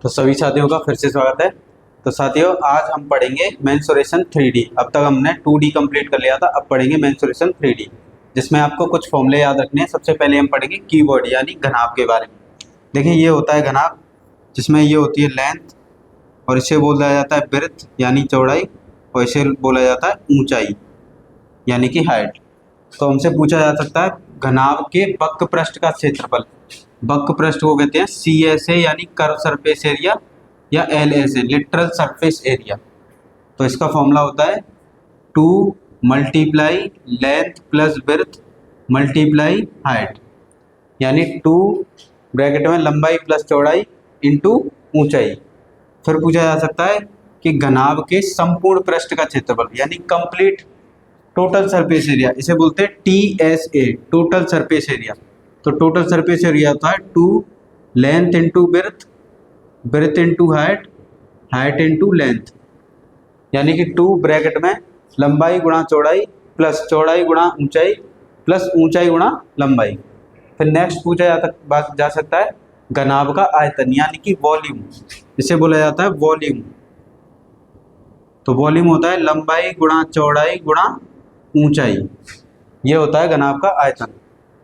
तो सभी साथियों का फिर से स्वागत है। तो साथियों आज हम पढ़ेंगे मेंसुरेशन 3D। अब तक हमने 2D कंप्लीट कर लिया था, अब पढ़ेंगे मेंसुरेशन 3D, जिसमें आपको कुछ फॉर्मूले याद रखने हैं। सबसे पहले हम पढ़ेंगे कीवर्ड यानी घनाभ के बारे में। देखिए ये होता है घनाभ, जिसमें ये होती है लेंथ, और इसे बोला जाता है ब्रेड्थ यानी चौड़ाई, और इसे बोला जाता है ऊंचाई यानी कि हाइट। तो हमसे पूछा जा सकता है घनाभ के वक्र पृष्ठ का क्षेत्रफल। वक्र पृष्ठ को कहते हैं CSA यानी कर्व सरफेस एरिया, या LSA लिटरल सरफेस एरिया। तो इसका फॉर्मूला होता है 2 multiply length plus breadth multiply height, यानी 2 ब्रैकेट में लंबाई प्लस चौड़ाई इंटू ऊंचाई। फिर पूछा जा सकता है कि घनाभ के संपूर्ण पृष्ठ का क्षेत्रफल यानी कंप्लीट टोटल सरफेस एरिया, इसे बोलते हैं TSA टोटल सरफेस एरिया। तो टोटल सरफेस एरिया होता है 2 length into breadth, breadth into height, height into length, यानी कि 2 ब्रैकेट में लंबाई गुणा चौड़ाई प्लस चौड़ाई गुणा ऊंचाई प्लस ऊंचाई गुणा लंबाई। फिर नेक्स्ट पूछा जा सकता है घनाभ का आयतन यानी कि वॉल्यूम, इसे बोला जाता है वॉल्यूम। तो वॉल्यूम होता है लंबाई गुणा चौड़ाई गुणा ऊंचाई, ये होता है घनाभ का आयतन।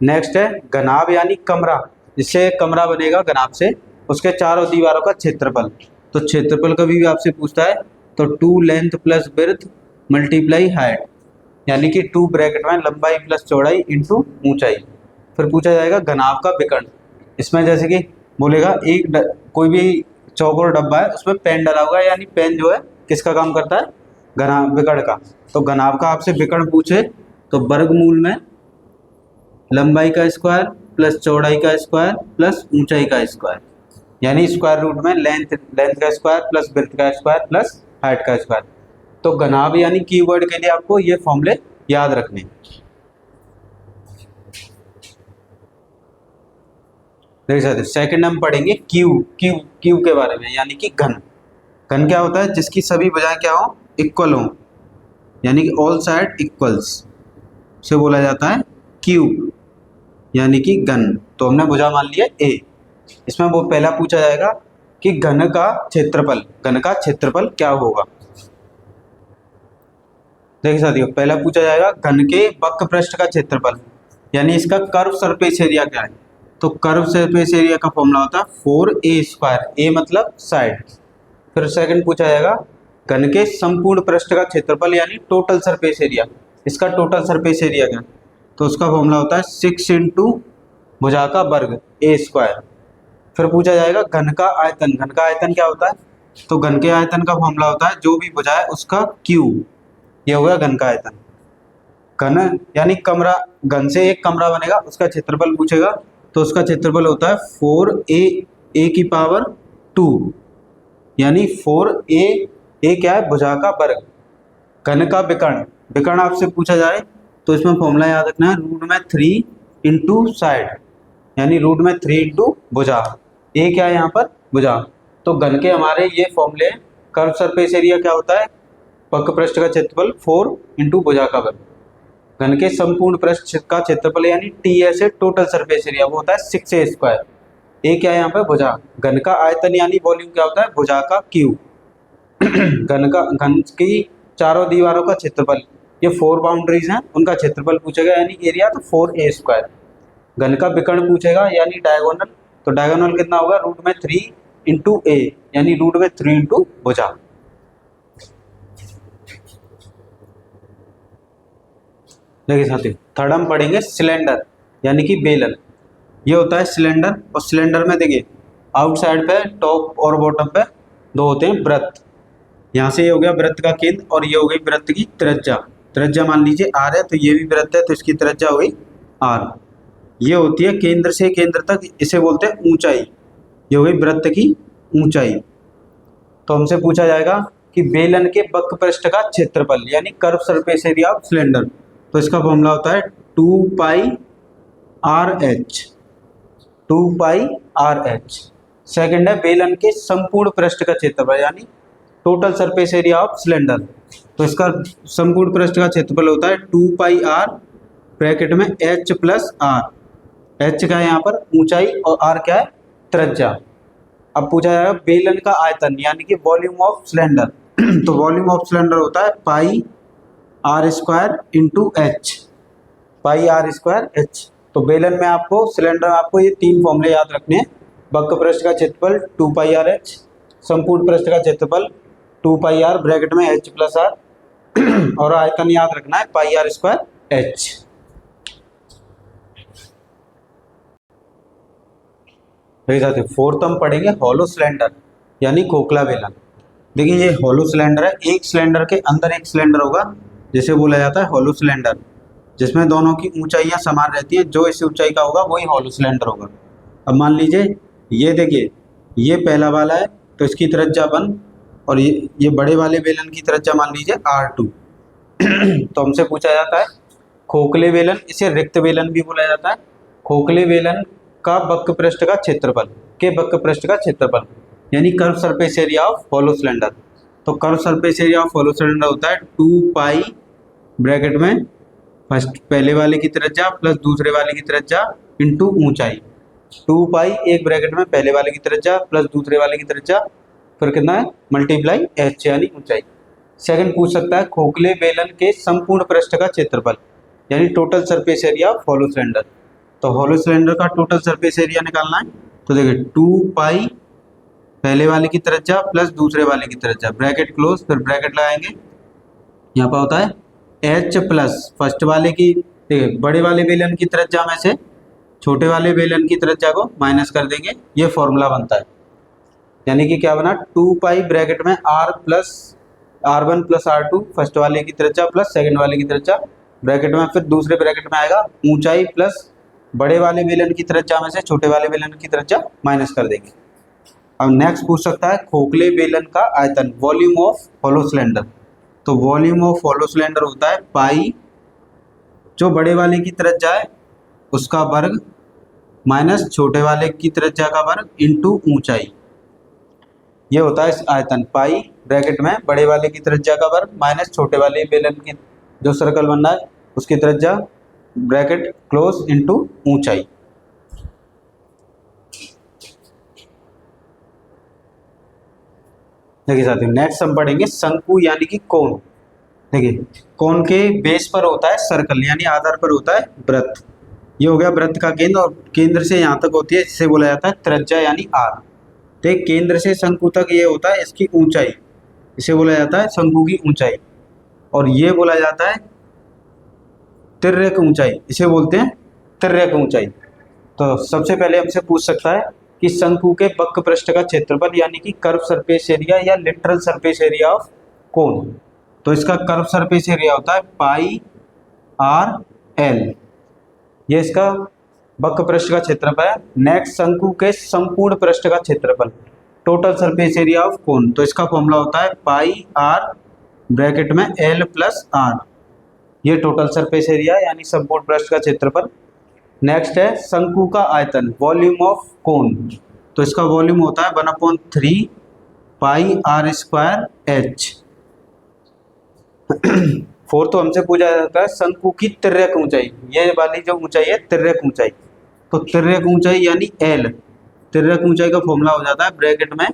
नेक्स्ट है घनाभ यानी कमरा, जिससे कमरा बनेगा घनाभ से, उसके चारों दीवारों का क्षेत्रफल। तो क्षेत्रफल कभी भी आपसे पूछता है तो 2 length plus breadth multiply height, यानी कि 2 ब्रैकेट में लंबाई प्लस चौड़ाई इंटू ऊंचाई। फिर पूछा जाएगा घनाभ का विकर्ण, इसमें जैसे कि बोलेगा कोई भी चौकोर डब्बा है, उसमें पेन डला हुआ है, यानी पेन जो है किसका काम करता है, घनाभ विकर्ण का। तो घनाभ का आपसे विकर्ण पूछे तो वर्गमूल में लंबाई का स्क्वायर प्लस चौड़ाई का स्क्वायर प्लस ऊंचाई का स्क्वायर, यानी स्क्वायर रूट में लेंथ का स्क्वायर प्लस ब्रेड्थ का स्क्वायर प्लस हाइट का स्क्वायर। तो घनाभ यानी कीवर्ड के लिए आपको ये फॉर्मूले याद रखने। देख सकते सेकंड हम पढ़ेंगे क्यू के बारे में, यानी कि घन। घन क्या होता है, जिसकी सभी भुजाएं क्या हो, इक्वल हो, यानी कि ऑल साइड इक्वल्स, से बोला जाता है क्यूब यानी कि घन। तो हमने भुजा मान लिया A। इसमें वो पहला पूछा जाएगा कि घन का क्षेत्रफल क्या होगा। देखिए साथियों, पहला पूछा जाएगा घन के वक्र पृष्ठ का क्षेत्रफल, यानी इसका कर्व सरफेस एरिया क्या है। तो कर्व सरफेस एरिया का फॉर्मूला होता है 4A², A मतलब साइड। फिर सेकंड पूछा जाएगा घन के संपूर्ण पृष्ठ का क्षेत्रफल यानी टोटल सरफेस एरिया, इसका टोटल सरफेस एरिया क्या, तो उसका फॉर्मूला होता है 6 इंटू भुजा का वर्ग A²। फिर पूछा जाएगा घन का आयतन क्या होता है, तो घन के आयतन का फॉर्मूला होता है जो भी भुजा है उसका क्यूब, ये हो गया घन का आयतन। घन यानी कमरा, घन से एक कमरा बनेगा, उसका क्षेत्रफल पूछेगा तो उसका क्षेत्रफल होता है 4A² यानी 4A क्या है, भुजा का वर्ग। घन का विकर्ण आपसे पूछा जाए तो इसमें फॉर्मूला याद रखना है √3 इंटू साइड, यानी √3 इंटू भुजा। ए क्या है यहाँ पर, भुजा। तो घन के हमारे ये फॉर्मूले, कर्व सरफेस एरिया क्या होता है, वक्र पृष्ठ का क्षेत्रफल 4 इंटू भुजा का वर्ग। घन के संपूर्ण पृष्ठ का क्षेत्रफल यानी TSA टोटल सरफेस एरिया, वो होता है 6A²। ए क्या है यहाँ पर, भुजा। घन का आयतन यानी वॉल्यूम क्या होता है, भुजा का क्यूब। घन की चारों दीवारों का क्षेत्रफल, ये 4 बाउंड्रीज हैं, उनका क्षेत्रफल पूछेगा यानी एरिया, तो 4A²। घन का विकर्ण पूछेगा यानी डायगोनल, तो डायगोनल कितना होगा, √3 इंटू A यानी √3 इंटू भुजा। देखिए साथियों, थर्ड हम पढ़ेंगे सिलेंडर यानी कि बेलन। ये होता है सिलेंडर, और सिलेंडर में देखिए आउटसाइड पे टॉप और बॉटम पे 2 होते हैं वृत्त। यहाँ से ये हो गया वृत्त का केंद्र, और ये हो गई वृत्त की त्रिज्या मान लीजिए R है, तो ये भी वृत्त है तो इसकी त्रिज्या हो गई R। ये होती है केंद्र से केंद्र तक, इसे बोलते हैं ऊंचाई, ये हो गई वृत्त की ऊंचाई। तो हमसे पूछा जाएगा कि बेलन के वक्र पृष्ठ का क्षेत्रफल यानी curve surface area of cylinder, तो इसका फॉर्मूला होता है 2πRh। सेकंड है बेलन के संपूर्ण पृष्ठ का क्षेत्रफल यानी total surface area of cylinder, तो इसका संपूर्ण पृष्ठ का क्षेत्रफल होता है 2πR ब्रैकेट में H+R। H क्या है यहाँ पर, ऊंचाई, और R क्या है, त्रिज्या। अब पूछा जाएगा बेलन का आयतन यानी कि वॉल्यूम ऑफ सिलेंडर। तो वॉल्यूम ऑफ सिलेंडर होता है pi r square into h, pi r square h. तो बेलन में आपको सिलेंडर में आपको ये तीन फॉर्मूले याद रखने हैं। वक्र पृष्ठ का क्षेत्रफल 2 पाई आर एच, संपूर्ण पृष्ठ का क्षेत्रफल 2 पाई आर ब्रैकेट में एच प्लस आर और आयतन याद रखना है पाई आर स्क्वायर एच। देखिए फोर्थ हम पढ़ेंगे हॉलो सिलेंडर यानी खोखला बेलन। देखिए ये हॉलो सिलेंडर है, एक सिलेंडर के अंदर एक सिलेंडर होगा जिसे बोला जाता है हॉलो सिलेंडर, जिसमें दोनों की ऊंचाइयां समान रहती हैं। जो इस ऊंचाई का होगा वही हॉलो सिलेंडर होगा। अब मान लीजिए ये देखिए ये पहला वाला है तो इसकी त्रिज्या 1 और ये बड़े वाले बेलन की त्रिज्या मान लीजिए R2। तो हमसे पूछा जाता है खोखले बेलन, इसे रिक्त बेलन भी बोला जाता है। खोखले बेलन का वक्र पृष्ठ का क्षेत्रफल वक्र पृष्ठ का क्षेत्रफल यानी curve surface area of hollow cylinder. तो curve surface area of hollow cylinder होता है 2 पाई ब्रैकेट में फर्स्ट पहले वाले की त्रिज्या प्लस दूसरे वाले की त्रिज्या इंटू ऊंचाई। 2 पाई एक ब्रैकेट में पहले वाले की त्रिज्या प्लस दूसरे वाले की त्रिज्या, फिर कितना है मल्टीप्लाई एच यानी ऊंचाई। सेकंड पूछ सकता है खोखले बेलन के संपूर्ण पृष्ठ का क्षेत्रफल यानी total surface area of hollow cylinder. तो हॉलो सिलेंडर का टोटल सरफेस एरिया निकालना है। तो देखिए 2 पाई पहले वाले की त्रिज्या प्लस दूसरे वाले की त्रिज्या ब्रैकेट क्लोज, फिर ब्रैकेट लगाएंगे, यहाँ पर होता है एच प्लस फर्स्ट वाले की देखिए बड़े वाले बेलन की त्रिज्या में से छोटे वाले बेलन की त्रिज्या को माइनस कर देंगे, ये फॉर्मूला बनता है। यानी कि क्या बना 2 पाई ब्रैकेट में R plus R1 plus R2 first वाले की त्रिज्या प्लस सेकंड वाले की त्रिज्या ब्रैकेट में, फिर दूसरे ब्रैकेट में आएगा ऊंचाई प्लस बड़े वाले बेलन की त्रिज्या में से छोटे वाले बेलन की त्रिज्या माइनस कर देंगे। अब नेक्स्ट पूछ सकता है खोखले बेलन का आयतन वॉल्यूम ऑफ हॉलो सिलेंडर। तो वॉल्यूम ऑफ हॉलो सिलेंडर होता है पाई जो बड़े वाले की त्रिज्या है उसका वर्ग माइनस छोटे वाले की त्रिज्या का वर्ग इंटू ऊंचाई। ये होता है आयतन पाई ब्रैकेट में बड़े वाले की त्रिज्या का वर्ग माइनस छोटे वाले बेलन की जो सर्कल बन रहा है उसकी त्रिज्या ब्रैकेट क्लोज इंटू ऊंचाई। देखिए साथियों नेक्स्ट हम पढ़ेंगे शंकु यानी कि कोण। देखिए कोण के बेस पर होता है सर्कल यानी आधार पर होता है वृत्त। ये हो गया वृत्त का केंद्र और केंद्र से यहाँ तक होती है जिसे बोला जाता है त्रिज्या यानी R। तो केंद्र से शंकु तक ये होता है इसकी ऊंचाई, इसे बोला जाता है शंकु की ऊंचाई। और ये बोला जाता है तिर्यक ऊंचाई, इसे बोलते हैं तिर्यक ऊंचाई। तो सबसे पहले हमसे पूछ सकता है कि शंकु के वक्र पृष्ठ का क्षेत्रफल यानी कि कर्व सरफेस एरिया या literal surface area of cone. तो इसका कर्व सरफेस एरिया होता है पाई आर एल, ये इसका वक्र पृष्ठ का क्षेत्रफल है। नेक्स्ट शंकु के संपूर्ण पृष्ठ का क्षेत्रफल total surface area of cone. तो इसका फॉर्मूला होता है पाई आर ब्रैकेट में एल प्लस आर, ये टोटल सरफेस एरिया यानी संपूर्ण पृष्ठ का क्षेत्रफल। नेक्स्ट है शंकु का आयतन वॉल्यूम ऑफ कोन। तो इसका वॉल्यूम होता है 1/3 पाई आर स्क्वायर एच। फोर्थ हमसे पूछा जाता है शंकु की तिर्यक ऊंचाई, ये वाली जो ऊंचाई है तिर्यक ऊंचाई। तो तिर्यक ऊंचाई यानी एल, तिर्यक ऊंचाई का फॉर्मूला हो जाता है ब्रैकेट में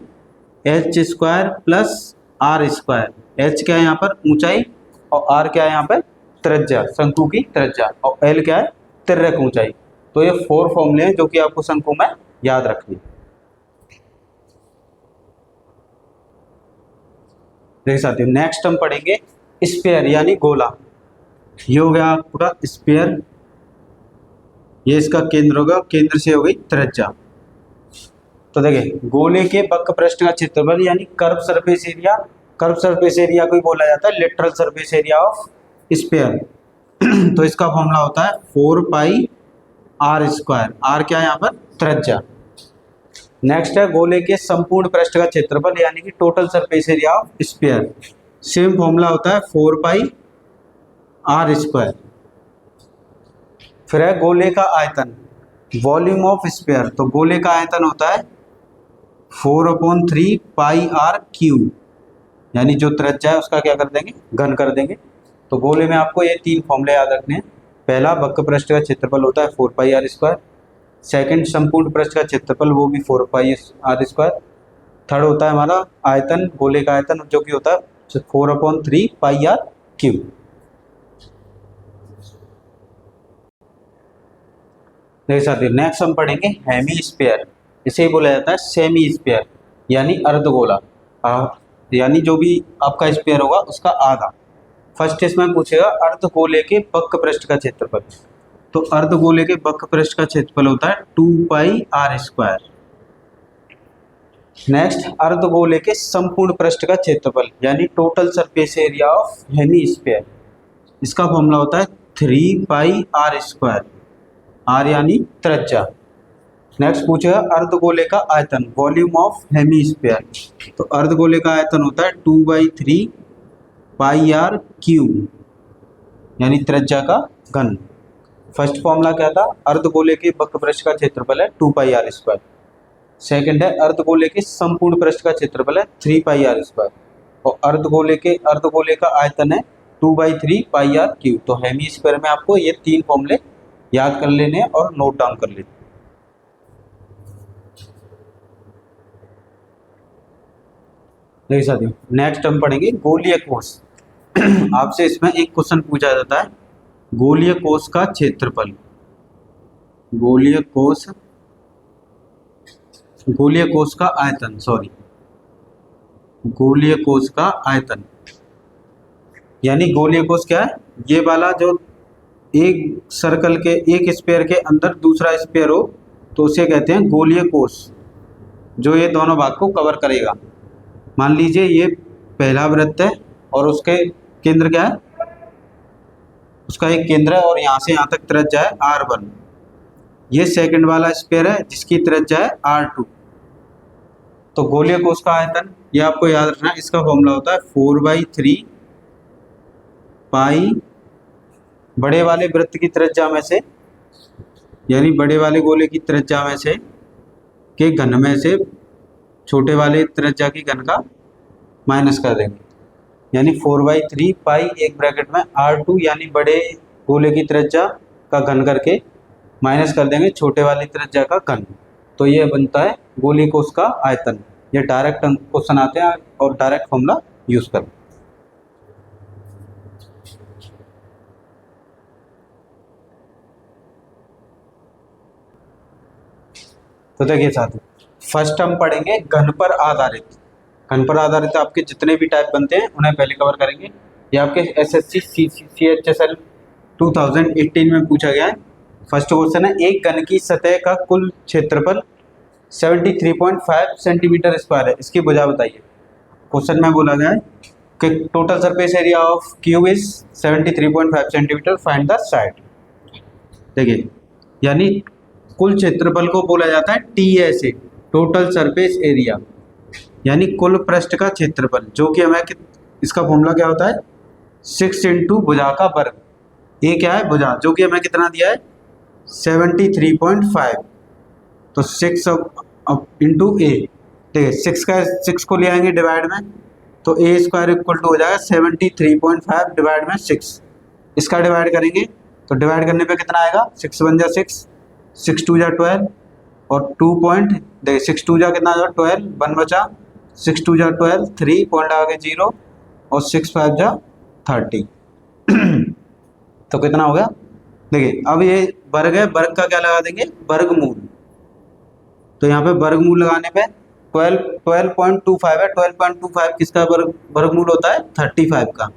h square plus r square. H क्या है यहाँ पर ऊंचाई और आर क्या है यहाँ पर त्रिज्या, शंकु की त्रिज्या, और एल क्या है तिर्यक ऊंचाई। तो ये 4 फॉर्मूले हैं जो कि आपको शंकु में याद रखने। देखिए साथियों नेक्स्ट हम पढ़ेंगे स्फीयर यानी गोला। ये हो गया पूरा स्फीयर, ये इसका केंद्र होगा, केंद्र से हो गई त्रिज्या। तो देखिए गोले के वक्र पृष्ठ का क्षेत्रफल यानी curve surface area, curve surface area को ही बोला जाता है literal surface area of sphere. तो इसका फॉर्मूला होता है 4 पाई आर स्क्वायर, आर क्या है यहाँ पर त्रिज्या। नेक्स्ट है गोले के संपूर्ण पृष्ठ का क्षेत्रफल यानी कि total surface area of sphere. Same formula होता है 4 पाई आर स्क्वायर। फिर है गोले का आयतन वॉल्यूम ऑफ स्फीयर। तो गोले का आयतन होता है 4/3 पाई आर क्यूब, यानी जो त्रिज्या है उसका क्या कर देंगे घन कर देंगे। तो गोले में आपको ये 3 फॉर्मूले याद रखने हैं। पहला वक्र पृष्ठ का क्षेत्रफल होता है 4 पाई आर स्क्वायर, सेकंड संपूर्ण पृष्ठ का क्षेत्रफल वो भी 4 पाई आर स्क्वायर, थर्ड होता है हमारा आयतन, गोले का आयतन, जो कि होता है 4/3 पाई आर क्यूब। देखिए साथियों, नेक्स्ट हम पढ़ेंगे हेमी स्फीयर। इसे ही बोला जाता है सेमी स्फीयर, यानी अर्धगोला। यानी जो भी आपका स्फीयर होगा उसका आधा। फर्स्ट इसमें पूछेगा अर्धगोले के वक्र पृष्ठ का क्षेत्रफल। तो अर्धगोले के वक्र पृष्ठ का क्षेत्रफल होता है 2πr²। नेक्स्ट अर्धगोले के संपूर्ण पृष्ठ का क्षेत्रफल यानी total surface area of hemisphere, इसका फॉर्मूला होता है 3πr²। आर यानी त्रिज्या। नेक्स्ट पूछेगा अर्धगोले का आयतन, वॉल्यूम ऑफ हेमी स्फीयर। तो अर्धगोले का आयतन होता है 2/3 पाई आर क्यूब, यानी त्रिज्या का घन। फर्स्ट फॉर्मूला क्या था? अर्धगोले के वक्र पृष्ठ का क्षेत्रफल है 2πr²। सेकंड है अर्धगोले के संपूर्ण पृष्ठ का क्षेत्रफल है 3πr²। और अर्धगोले का आयतन है 2/3 पाई आर क्यूब। तो हेमी स्फीयर में आपको ये तीन फॉर्मूले याद कर लेने और नोट डाउन कर लेने। देखिए साथियों, नेक्स्ट हम पढ़ेंगे गोलीय कोष। आपसे इसमें एक क्वेश्चन पूछा जाता है, गोलीय कोष का क्षेत्रफल। गोलीय कोष का आयतन, गोलीय कोष का आयतन। यानी गोलीय कोष क्या है? ये वाला जो एक सर्कल के, एक स्फीयर के अंदर दूसरा स्फीयर हो तो उसे कहते हैं गोलीय कोष, जो ये दोनों भाग को कवर करेगा। मान लीजिए ये पहला वृत्त है और उसके केंद्र क्या है? उसका एक केंद्र है और यहाँ से यहाँ तक त्रिज्या है r1। ये सेकंड वाला स्फीयर है जिसकी त्रिज्या है r2। तो गोलीय कोष का आयतन ये आपको याद रखना है, इसका फॉर्मूला होता है 4/3 पाई बड़े वाले वृत्त की त्रिज्या में से, यानी बड़े वाले गोले की त्रिज्या में से के घन में से छोटे वाले त्रिज्या की घन का माइनस कर देंगे। यानी 4/3 पाई एक ब्रैकेट में r2 यानी बड़े गोले की त्रिज्या का घन करके माइनस कर देंगे छोटे वाली त्रिज्या का घन। तो ये बनता है गोलीय कोष का आयतन। ये डायरेक्ट क्वेश्चन आते हैं और डायरेक्ट फॉर्मूला यूज करें। तो देखिए साथियों, फर्स्ट हम पढ़ेंगे घन पर आधारित। घन पर आधारित आपके जितने भी टाइप बनते हैं उन्हें पहले कवर करेंगे। ये आपके एसएससी CHSL 2018 में पूछा गया है। फर्स्ट क्वेश्चन है, एक घन की सतह का कुल क्षेत्रफल 73.5 सेंटीमीटर स्क्वायर है, इसकी भुजा बताइए। क्वेश्चन में बोला गया है कि total surface area of cube is 73.5 centimetre, find the side. देखिए, यानी कुल क्षेत्रफल को बोला जाता है TSA, टोटल सरफेस एरिया, यानी कुल पृष्ठ का क्षेत्रफल, जो कि हमें इसका फॉर्मूला क्या होता है? 6 इंटू भुजा का वर्ग। ये क्या है? भुजा, जो कि हमें कितना दिया है? 73.5। तो 6 इंटू ए, ठीक है, 6 को ले आएंगे डिवाइड में, तो A² इक्वल टू हो जाएगा 73.5 डिवाइड में 6। इसका डिवाइड करेंगे तो डिवाइड करने पे कितना आएगा? 6 1 जा 6, 6 2 जा 12 और 2 पॉइंट, देखिए 6 2 जा कितना जा 12, 1 बचा, 6 2 जा 12, 3 पॉइंट आगे 0 और 6 5 जा 30। तो कितना हो गया? देखिए, अब ये वर्ग है, वर्ग का क्या लगा देंगे? वर्गमूल। तो यहाँ पे वर्गमूल लगाने पे 12.25 है। 12.25 किसका वर्गमूल होता है? 35 का।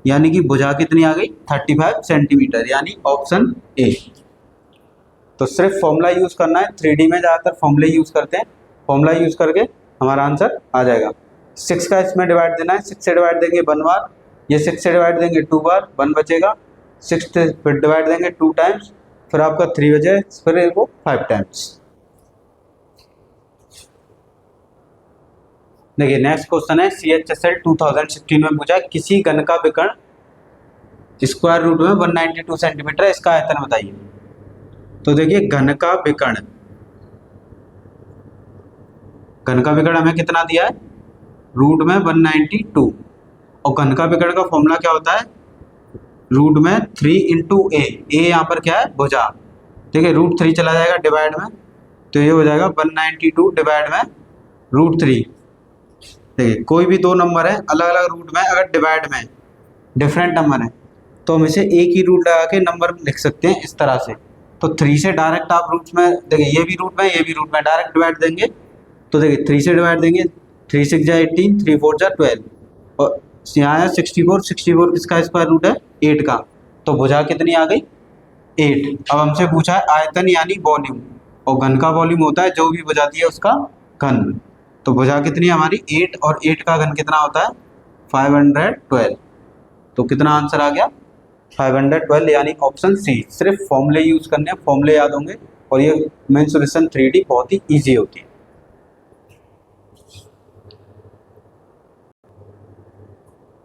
यानी कि भुजा कितनी आ गई? 35 सेंटीमीटर, यानी ऑप्शन ए। तो सिर्फ फॉर्मूला यूज करना है। 3D में ज़्यादातर फॉर्मूले यूज करते हैं, फॉर्मूला यूज करके हमारा आंसर आ जाएगा। 6 का इसमें डिवाइड देना है, 6 से डिवाइड देंगे 1 बार, ये 6 से डिवाइड देंगे 2 बार, 1 बचेगा, 6 से फिर डिवाइड देंगे 2 टाइम्स, फिर आपका 3 बचे, फिर वो 5 टाइम्स। देखिए, नेक्स्ट क्वेश्चन है CHSL 2016 में पूछा, किसी घन का विकर्ण स्क्वायर रूट में 192 सेंटीमीटर, इसका आयतन बताइए। तो देखिए, घन का विकर्ण हमें कितना दिया है? रूट में 192। और घन का विकर्ण का फॉर्मूला क्या होता है? रूट में 3 इंटू ए। यहाँ पर क्या है? भुजा। ठीक है, रूट 3 चला जाएगा डिवाइड में, तो ये हो जाएगा 192 डिवाइड में रूट 3। देखिए कोई भी दो नंबर है अलग अलग रूट में, अगर डिवाइड में डिफरेंट नंबर है तो हम इसे एक ही रूट लगा के नंबर लिख सकते हैं इस तरह से। तो 3 से डायरेक्ट आप रूट्स में देखिए, ये भी रूट में ये भी रूट में डायरेक्ट डिवाइड देंगे तो देखिए 3 से डिवाइड देंगे, 3 6 जा 18, 3 4 जा 12 और यहाँ है 64, 64 किसका स्क्वायर रूट है 8 का, तो भुजा कितनी आ गई 8। अब हमसे पूछा है आयतन यानी वॉल्यूम, और घन का वॉल्यूम होता है जो भी भुजा दी है उसका घन। तो भुजा कितनी है हमारी 8 और 8 का घन कितना होता है 512। तो कितना आंसर आ गया 512, यानी ऑप्शन सी। सिर्फ फॉर्मूले यूज करने हैं, फॉर्मूले याद होंगे और ये मेंसुरेशन 3D बहुत ही इजी होती है।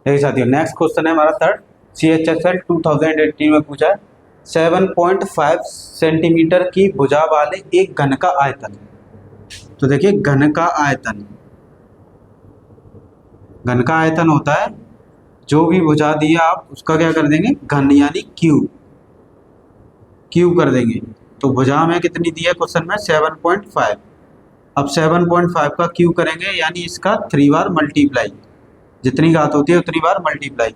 देखिए साथियों नेक्स्ट क्वेश्चन है हमारा थर्ड, CHSL 2018 में पूछा है 7.5 सेंटीमीटर की भुजा वाले एक घन का आयतन। तो देखिए घन का आयतन, घन का आयतन होता है जो भी भुजा दी है आप उसका क्या कर देंगे घन, यानी क्यूब, क्यूब कर देंगे। तो भुजा हमें कितनी दी है क्वेश्चन में 7.5। अब 7.5 का क्यूब करेंगे यानी इसका 3 बार मल्टीप्लाई, जितनी घात होती है उतनी बार मल्टीप्लाई,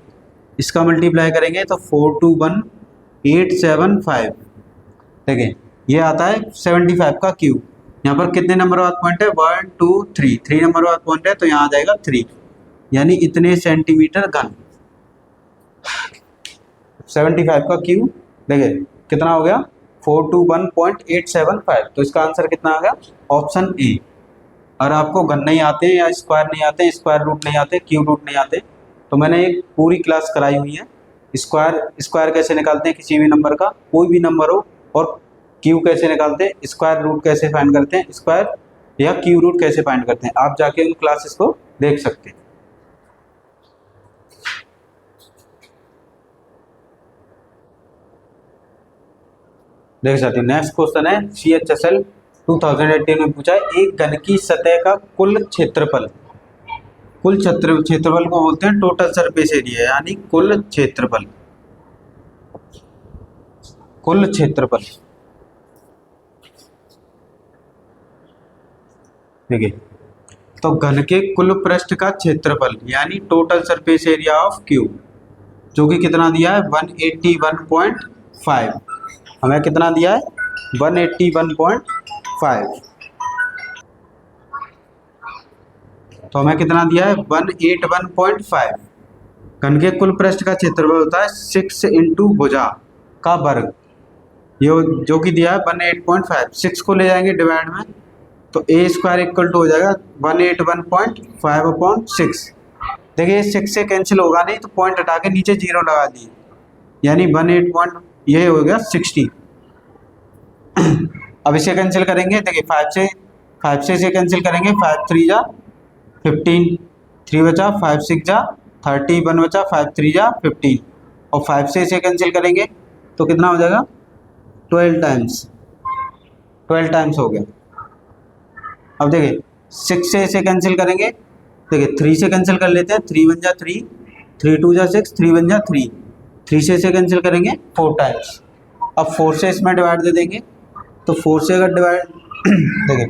इसका मल्टीप्लाई करेंगे तो 421,875। देखिए ये आता है 75 का क्यूब। यहाँ पर कितने नंबर वाला पॉइंट है 1 2 3, 3 नंबर वाला पॉइंट है तो यहाँ आ जाएगा 3, यानी इतने सेंटीमीटर घन। 75 का क्यूब देखिए कितना हो गया 421.875, तो इसका आंसर कितना आ गया ऑप्शन ए। अगर आपको घन नहीं आते या स्क्वायर नहीं आते, स्क्वायर रूट नहीं आते, क्यूब रूट नहीं आते, तो मैंने एक पूरी क्लास कराई हुई है स्क्वायर कैसे निकालते हैं किसी भी नंबर का, कोई भी नंबर हो, और क्यूब कैसे निकालते हैं, स्क्वायर रूट कैसे फाइंड करते हैं, स्क्वायर या क्यूब रूट कैसे फाइंड करते हैं, आप जाके उन क्लासेस को देख सकते हैं। देख सकते हैं नेक्स्ट क्वेश्चन है CHSL 2018 में पूछा है एक घन की सतह का कुल क्षेत्रफल, कुल क्षेत्रफल को बोलते हैं टोटल सरफेस एरिया, यानी कुल क्षेत्रफल, कुल क्षेत्रफल। देखिए तो घन के कुल पृष्ठ का क्षेत्रफल यानी total surface area of cube, जो कि कितना दिया है 181.5, हमें कितना दिया है 181.5, तो हमें कितना दिया है 181.5। घन के कुल पृष्ठ का क्षेत्रफल होता है 6 इंटू भुजा का वर्ग, ये जो कि दिया है 108.5। 6 को ले जाएंगे डिवाइड में तो ए स्क्वायर इक्वल टू हो जाएगा 181.5/6। देखिए 6 से कैंसिल होगा नहीं तो पॉइंट हटा के नीचे 0 लगा दिए, यानी 18 ये हो गया 60। अब इसे कैंसिल करेंगे, देखिए 5 से इसे कैंसिल करेंगे, 5 3 जा 15, 3 बचा, 5 6 जा 30, 1 बचा, 5 3 जा 15, और 5 से इसे कैंसिल करेंगे तो कितना हो जाएगा 12 टाइम्स, 12 टाइम्स हो गया। अब देखिए 6 से इसे कैंसिल करेंगे, देखिए 3 से कैंसिल कर लेते हैं, 3 1 जा 3, 3 2 जा 6, 3 1 जा 3, 3 से इसे कैंसिल करेंगे 4 टाइम्स। अब 4 से इसमें डिवाइड दे देंगे, तो 4 से अगर डिवाइड देखिए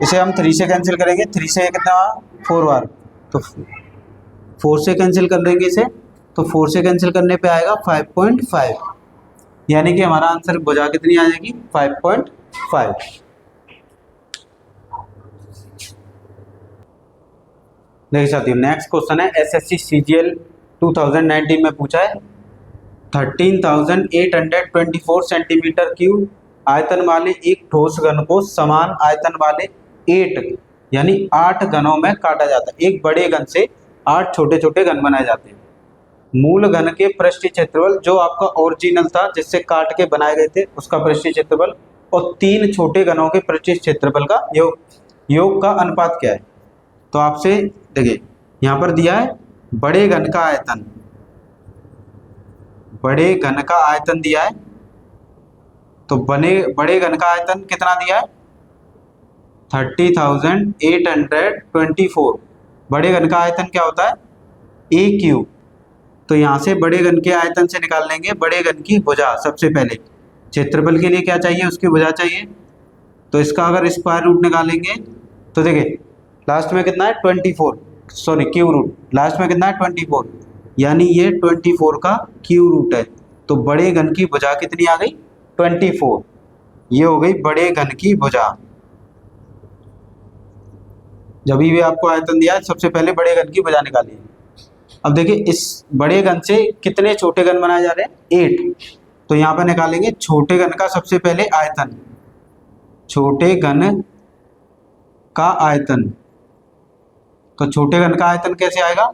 इसे हम 3 से कैंसिल करेंगे, 3 से कितना 4 बार, तो 4 से कैंसिल कर देंगे इसे, तो 4 से कैंसिल करने पे आएगा 5.5, यानी कि हमारा आंसर भुजा कितनी आ जाएगी 5.5। देखिए साथियों नेक्स्ट क्वेश्चन है SSC CGL 2019 में पूछा है 13,824 सेंटीमीटर क्यूब आयतन वाले एक ठोस घन को समान आयतन वाले 8 यानी 8 घनों में काटा जाता है। एक बड़े घन से 8 छोटे छोटे घन बनाए जाते हैं। मूल घन के पृष्ठीय क्षेत्रफल जो आपका ओरिजिनल था जिससे काट के बनाए गए थे उसका पृष्ठीय क्षेत्रफल और 3 छोटे घनों के पृष्ठीय क्षेत्रफल का योग का अनुपात क्या है। तो आपसे देखिए यहाँ पर दिया है बड़े घन का आयतन, बड़े घन का आयतन दिया है, तो बड़े घन का आयतन कितना दिया है 30,824। बड़े घन का आयतन क्या होता है ए क्यूब। तो यहाँ से बड़े घन के आयतन से निकाल लेंगे बड़े घन की भुजा। सबसे पहले क्षेत्रफल के लिए क्या चाहिए उसकी भुजा चाहिए, तो इसका अगर स्क्वायर रूट निकालेंगे तो देखिए लास्ट में कितना है 24, सॉरी क्यू रूट, लास्ट में कितना है 24, यानी ये 24 का क्यू रूट है। तो बड़े घन की भुजा कितनी आ गई 24, ये हो गई बड़े घन की भुजा। जब भी आपको आयतन दिया है सबसे पहले बड़े घन की भुजा निकालिए। अब देखिए इस बड़े घन से कितने छोटे घन बनाए जा रहे हैं 8, तो यहाँ पर निकालेंगे छोटे घन का सबसे पहले आयतन, छोटे घन का आयतन। तो छोटे घन का आयतन कैसे आएगा,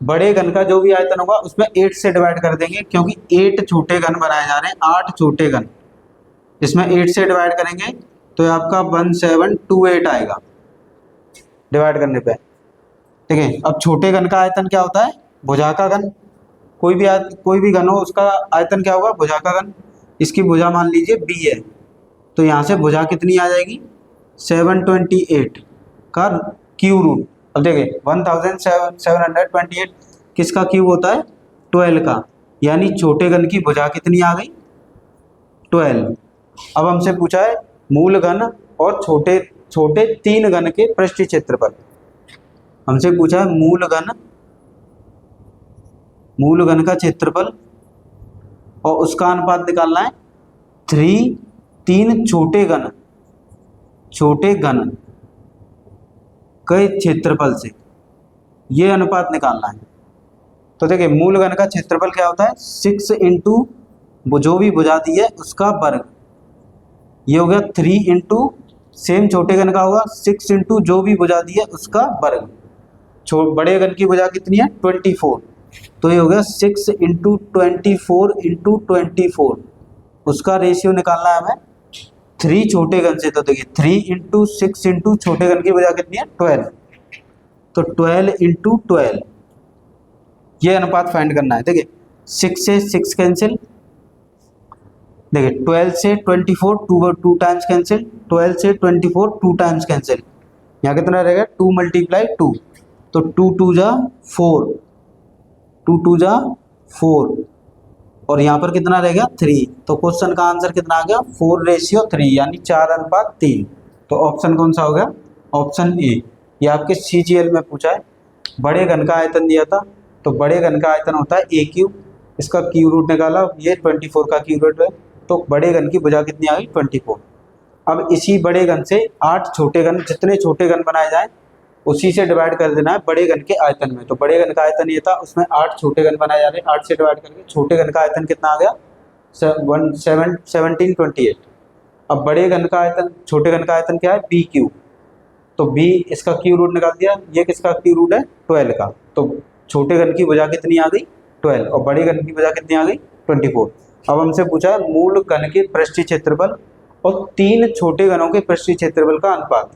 बड़े घन का जो भी आयतन होगा उसमें 8 से डिवाइड कर देंगे, क्योंकि 8 छोटे घन बनाए जा रहे हैं, 8 छोटे घन, इसमें 8 से डिवाइड करेंगे तो आपका 1728 आएगा डिवाइड करने पे। ठीक है, अब छोटे घन का आयतन क्या होता है, भुजा का घन। कोई भी घन हो उसका आयतन क्या होगा, भुजा का घन। इसकी भुजा मान लीजिए b है, तो यहाँ से भुजा कितनी आ जाएगी 728 का क्यू रूट। अब देखिए 1728 किसका क्यूब होता है 12 का, यानी छोटे घन की भुजा कितनी आ गई 12। अब हमसे पूछा है मूल घन और छोटे छोटे तीन घन के पृष्ठीय क्षेत्रफल। हमसे पूछा है मूल घन का क्षेत्रफल और उसका अनुपात निकालना है 3 छोटे घन के क्षेत्रफल से, ये अनुपात निकालना है। तो देखिए मूल घन का क्षेत्रफल क्या होता है 6 इंटू जो भी भुजा दी है उसका वर्ग, ये हो गया 3 इंटू सेम छोटे घन का होगा 6 इंटू जो भी भुजा दी है उसका वर्ग। बड़े घन की भुजा कितनी है 24, तो ये हो गया 6 इंटू 24 इंटू 24, उसका रेशियो निकालना है हमें 3 छोटे घन से। तो देखिए 3 इंटू 6 इंटू छोटे घन की भुजा कितनी है 12, तो 12 इंटू 12, ये अनुपात फाइंड करना है। देखिए 6 से 6 कैंसिल, देखिए 12 से 24 टू टाइम्स कैंसिल, 12 से 24 टू टाइम्स कैंसिल, यहाँ कितना रहेगा 2 मल्टीप्लाई 2, तो 2 2 जा 4, 2 2 जा 4, और यहाँ पर कितना रहेगा 3। तो क्वेश्चन का आंसर कितना आ गया 4:3, यानी 4:3। तो ऑप्शन कौन सा हो गया, ऑप्शन ए। ये आपके CGL में पूछा है, बड़े घन का आयतन दिया था, तो बड़े घन का आयतन होता है a क्यूब, इसका क्यू रूट निकाला, ये 24 का क्यू रूट है, तो बड़े घन की भुजा कितनी आ गई 24। अब इसी बड़े घन से 8 छोटे घन, जितने छोटे घन बनाए जाए उसी से डिवाइड कर देना है बड़े घन के आयतन में। तो बड़े घन का आयतन ये था, उसमें 8 छोटे घन बनाए जा रहे हैं, 8 से डिवाइड करके छोटे घन का आयतन कितना आ गया 1728। अब बड़े घन का आयतन, छोटे घन का आयतन क्या है b क्यूब, तो b इसका क्यू रूट निकाल दिया, ये किसका क्यू रूट है 12 का, तो छोटे घन की भुजा कितनी आ गई 12 और बड़े घन की भुजा कितनी आ गई 24। अब हमसे पूछा है मूल घन के पृष्ठीय क्षेत्रफल और 3 छोटे घनों के पृष्ठीय क्षेत्रफल का अनुपात।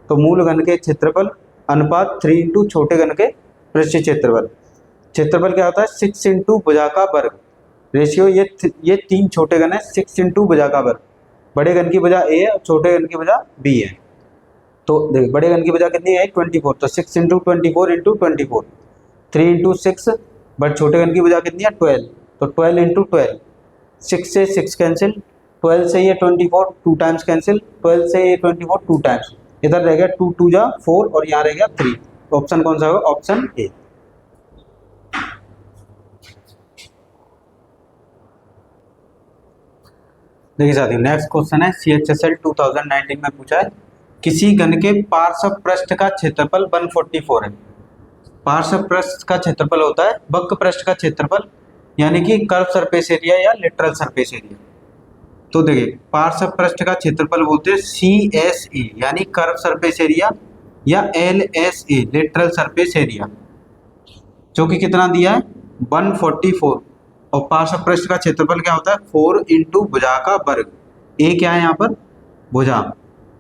तो मूल घन के क्षेत्रफल अनुपात 3 इंटू छोटे घन के पृष्ठीय क्षेत्रफल। क्षेत्रफल क्या होता है 6 इंटू भुजा का वर्ग, रेशियो ये 3 छोटे घन है 6 इंटू भुजा का वर्ग। बड़े घन की भुजा a है और छोटे घन की भुजा b है। तो देखिए बड़े घन की भुजा कितनी है 24, तो 6 इंटू 24 इंटू 24, 3 इंटू 6, बट छोटे घन की भुजा कितनी है 12, तो 12 इंटू 12, 6 से 6 कैंसिल, 12 से ये 24 टू टाइम्स कैंसिल, 12 से ये 24 टू टाइम्स, इधर रह गया 2 2 जा 4 और यहाँ रह गया 3। ऑप्शन कौन सा होगा, ऑप्शन ए। देखिए साथियों नेक्स्ट क्वेश्चन है CHSL 2019 में पूछा है किसी घन के पार्श्व पृष्ठ का क्षेत्रफल 144 है। पार्श्व पृष्ठ का क्षेत्रफल होता है वक्र पृष्ठ का क्षेत्रफल, यानी कि कर्व सरफेस एरिया या लेटरल सरफेस एरिया। तो देखिए पार्श्व पृष्ठ का क्षेत्रफल बोलते हैं CSA, यानी कर्व सरफेस एरिया, या LSA लेटरल सरफेस एरिया, जो कि कितना दिया है 144। और पार्श्व पृष्ठ का क्षेत्रफल क्या होता है 4 इंटू भुजा का वर्ग। ए क्या है यहाँ पर भुजा,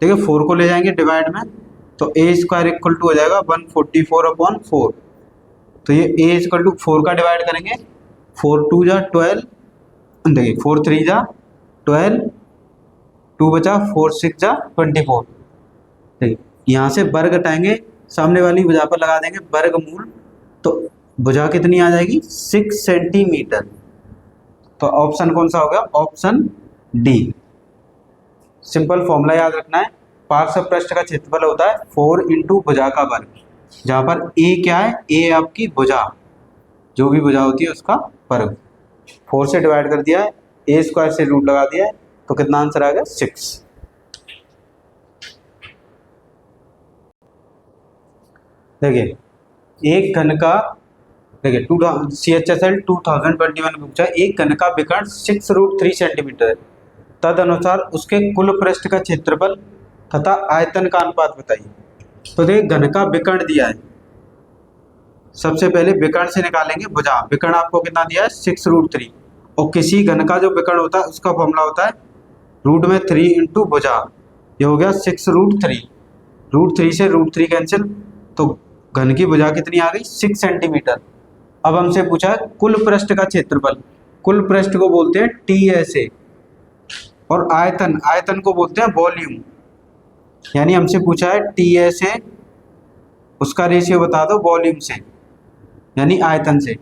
ठीक है 4 को ले जाएंगे डिवाइड में, तो a² इक्वल टू हो जाएगा 144/4। तो ये a इक्वल टू 4 का डिवाइड करेंगे, 4 2 जा 12, देखिए 4 3 जा 12, 2 बचा 4 6 जा 24। ठीक, यहाँ से वर्ग हटाएंगे, सामने वाली भुजा पर लगा देंगे वर्गमूल, तो भुजा कितनी आ जाएगी 6 सेंटीमीटर। तो ऑप्शन कौन सा होगा, ऑप्शन डी। सिंपल फॉर्मूला याद रखना है, पार्श्व पृष्ठ का क्षेत्रफल होता है 4 इंटू भुजा का वर्ग, जहाँ पर ए क्या है, ए आपकी भुजा, जो भी भुजा होती है उसका वर्ग। 4 से डिवाइड कर दिया है, ए स्क्वायर से रूट लगा दिया है, तो कितना आंसर आ गया 6। देखिए एक घन का, देखिए CHSL 2021 में पूछा, एक घन का विकर्ण 6√3 सेंटीमीटर है, तद अनुसार उसके कुल पृष्ठ का क्षेत्रफल तथा आयतन का अनुपात बताइए। तो देखिए घन का विकर्ण दिया है, सबसे पहले विकर्ण से निकालेंगे भुजा। विकर्ण आपको कितना दिया है 6√3, और किसी घन का जो विकर्ण होता है उसका फॉर्मूला होता है रूट में 3 इंटू भुजा। ये हो गया 6√3, √3 से √3 कैंसिल, तो घन की भुजा कितनी आ गई 6 सेंटीमीटर। अब हमसे पूछा है कुल पृष्ठ का क्षेत्रफल, कुल पृष्ठ को बोलते हैं TSA, और आयतन, आयतन को बोलते हैं वॉल्यूम। यानी हमसे पूछा है TSA, उसका रेशियो बता दो वॉल्यूम से, यानी आयतन से।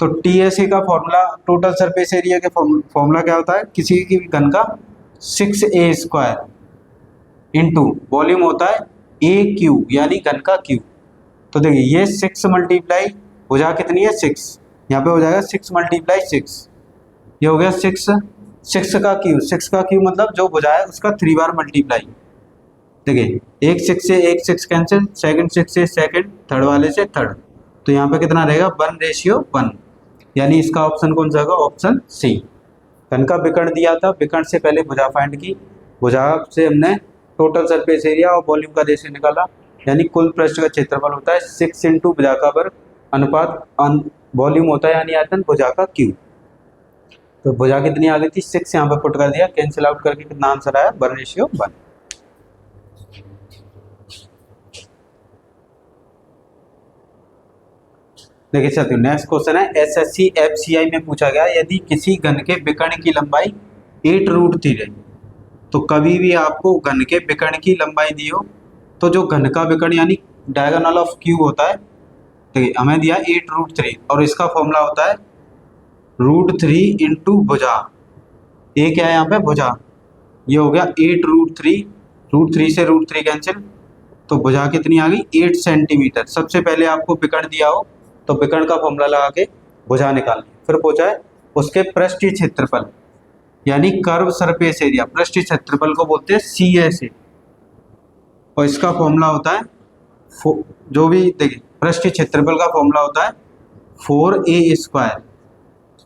तो TSA का फॉर्मूला, टोटल सरफेस एरिया के फॉर्मूला क्या होता है, किसी की घन का 6A स्क्वायर इंटू वॉल्यूम होता है AQ, यानी घन का क्यूब। तो देखिए ये 6 मल्टीप्लाई भुजा कितनी है 6, यहाँ पे हो जाएगा 6 मल्टीप्लाई 6, ये हो गया 6 का क्यूब, 6 का क्यूब मतलब जो भुजा है उसका 3 बार मल्टीप्लाई। देखिए एक 6 से एक 6 कैंसिल, सेकंड 6 से सेकंड, थर्ड वाले से थर्ड, तो यहाँ पे कितना रहेगा 1:1, यानी इसका ऑप्शन कौन सा होगा, ऑप्शन सी। घन का विकर्ण दिया था, विकर्ण से पहले भुजा फाइंड की, भुजा से हमने टोटल सरफेस एरिया और वॉल्यूम का रेशियो निकाला, यानी कुल पृष्ठ का क्षेत्रफल होता है 6 इंटू भुजा का वर्ग अनुपात वॉल्यूम होता है यानी आयतन भुजा का क्यूब। तो भुजा कितनी आ गई थी 6, यहाँ पे पुट कर दिया, कैंसिल आउट करके कितना आंसर आया 1:1। देखिए साथियों नेक्स्ट क्वेश्चन है, SSC FCI में पूछा गया यदि किसी घन के विकर्ण की लंबाई 8√3 है, तो कभी भी आपको घन के विकर्ण की लंबाई दी हो, तो जो घन का विकर्ण यानी डायगोनल ऑफ क्यूब होता है, देखिए हमें दिया 8√3 और इसका फॉर्मूला होता है √3 इंटू भुजा। ए क्या है यहाँ पे भुजा, ये हो गया 8√3, √3 से √3 कैंसिल, तो भुजा कितनी आ गई 8 सेंटीमीटर। सबसे पहले आपको विकर्ण दिया हो तो विकर्ण का फॉर्मूला लगा के भुजा निकालनी। फिर पूछा है उसके पृष्ठीय क्षेत्रफल यानी कर्व सरफेस एरिया, पृष्ठीय क्षेत्रफल को बोलते हैं CSA, और इसका फॉर्मूला होता है जो भी देखिए पृष्ठीय क्षेत्रफल का फॉर्मूला होता है 4A स्क्वायर,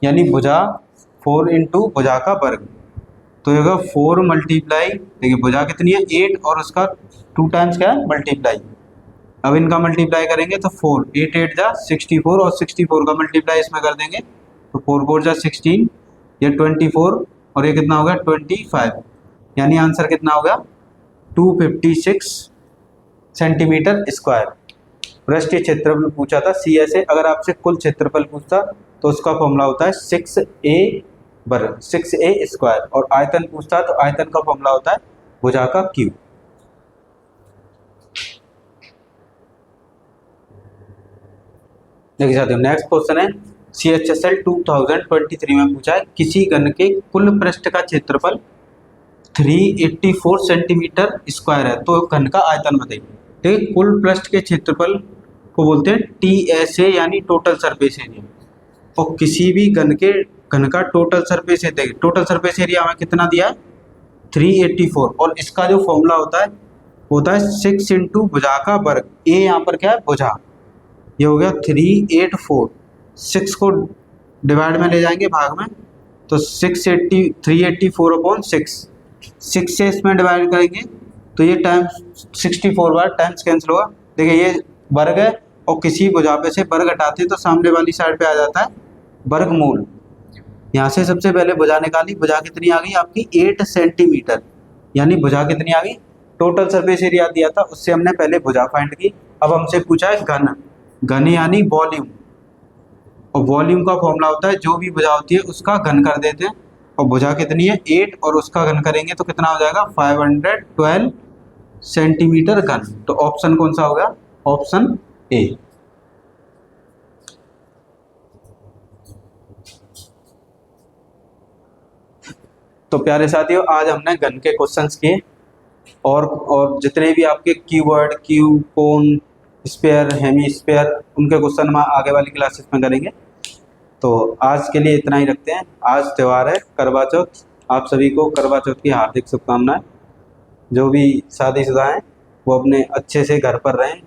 यानी भुजा 4 इंटू भुजा का वर्ग, तो ये 4 मल्टीप्लाई, देखिए भुजा कितनी है 8 और उसका 2 टाइम्स क्या है मल्टीप्लाई। अब इनका मल्टीप्लाई करेंगे तो 4, 8 8 जा 64, और 64 का मल्टीप्लाई इसमें कर देंगे तो 4 4 जा 16, ये 24, और ये कितना होगा 25, यानी आंसर कितना होगा 256 सेंटीमीटर स्क्वायर। पृष्ठीय क्षेत्रफल पूछा था CSA, अगर आपसे कुल क्षेत्रफल पूछता तो उसका फॉर्मूला होता है 6A वर्ग, 6A स्क्वायर, और आयतन पूछता तो आयतन का फॉर्मूला होता है भुजा का क्यूब। देखिए साथियों नेक्स्ट क्वेश्चन है, CHSL 2023 में पूछा है किसी घन के कुल पृष्ठ का क्षेत्रफल 384 सेंटीमीटर स्क्वायर है, तो घन का आयतन बताइए। देखिए कुल पृष्ठ के क्षेत्रफल को बोलते हैं TSA यानी टोटल सरफेस एरिया, और किसी भी घन का टोटल सरफेस एरिया, देखिए टोटल सरफेस एरिया हमें कितना दिया है 384, और इसका जो फॉर्मूला होता है 6 इंटू भुजा का वर्ग, ए यहाँ पर क्या है भुजा, ये हो गया 384, 6 को डिवाइड में ले जाएंगे भाग में, तो 384/6, 6 से इसमें डिवाइड करेंगे तो ये टाइम्स 64 बार टाइम्स कैंसिल होगा। देखिए ये वर्ग है, और किसी भुजा पे से वर्ग हटाते हैं तो सामने वाली साइड पे आ जाता है वर्गमूल। यहाँ से सबसे पहले भुजा निकाली, भुजा कितनी आ गई आपकी 8 सेंटीमीटर, यानी भुजा कितनी आ गई, टोटल सरफेस एरिया दिया था उससे हमने पहले भुजा फाइंड की। अब हमसे पूछा है घन, घन यानी वॉल्यूम, और वॉल्यूम का फॉर्मूला होता है जो भी भुजा होती है उसका घन कर देते हैं, और भुजा कितनी है 8 और उसका घन करेंगे तो कितना हो जाएगा 512 सेंटीमीटर घन। तो ऑप्शन कौन सा होगा, ऑप्शन ए। तो प्यारे साथियों आज हमने घन के क्वेश्चंस किए, और जितने भी आपके कीवर्ड, क्यूब, कोन, स्पेयर, हेमी स्पेयर, उनके क्वेश्चन हम आगे वाली क्लासेस में करेंगे। तो आज के लिए इतना ही रखते हैं। आज त्यौहार है करवा चौथ, आप सभी को करवा चौथ की हार्दिक शुभकामनाएं। जो भी शादीशुदा हैं वो अपने अच्छे से घर पर रहें,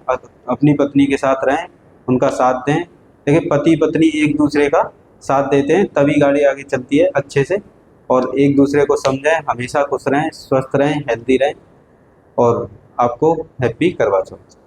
अपनी पत्नी के साथ रहें, उनका साथ दें। देखिए पति पत्नी एक दूसरे का साथ देते हैं तभी गाड़ी आगे चलती है अच्छे से। और एक दूसरे को समझें, हमेशा खुश रहें, स्वस्थ रहें, हेल्दी रहें। और आपको हैप्पी करवा चौथ।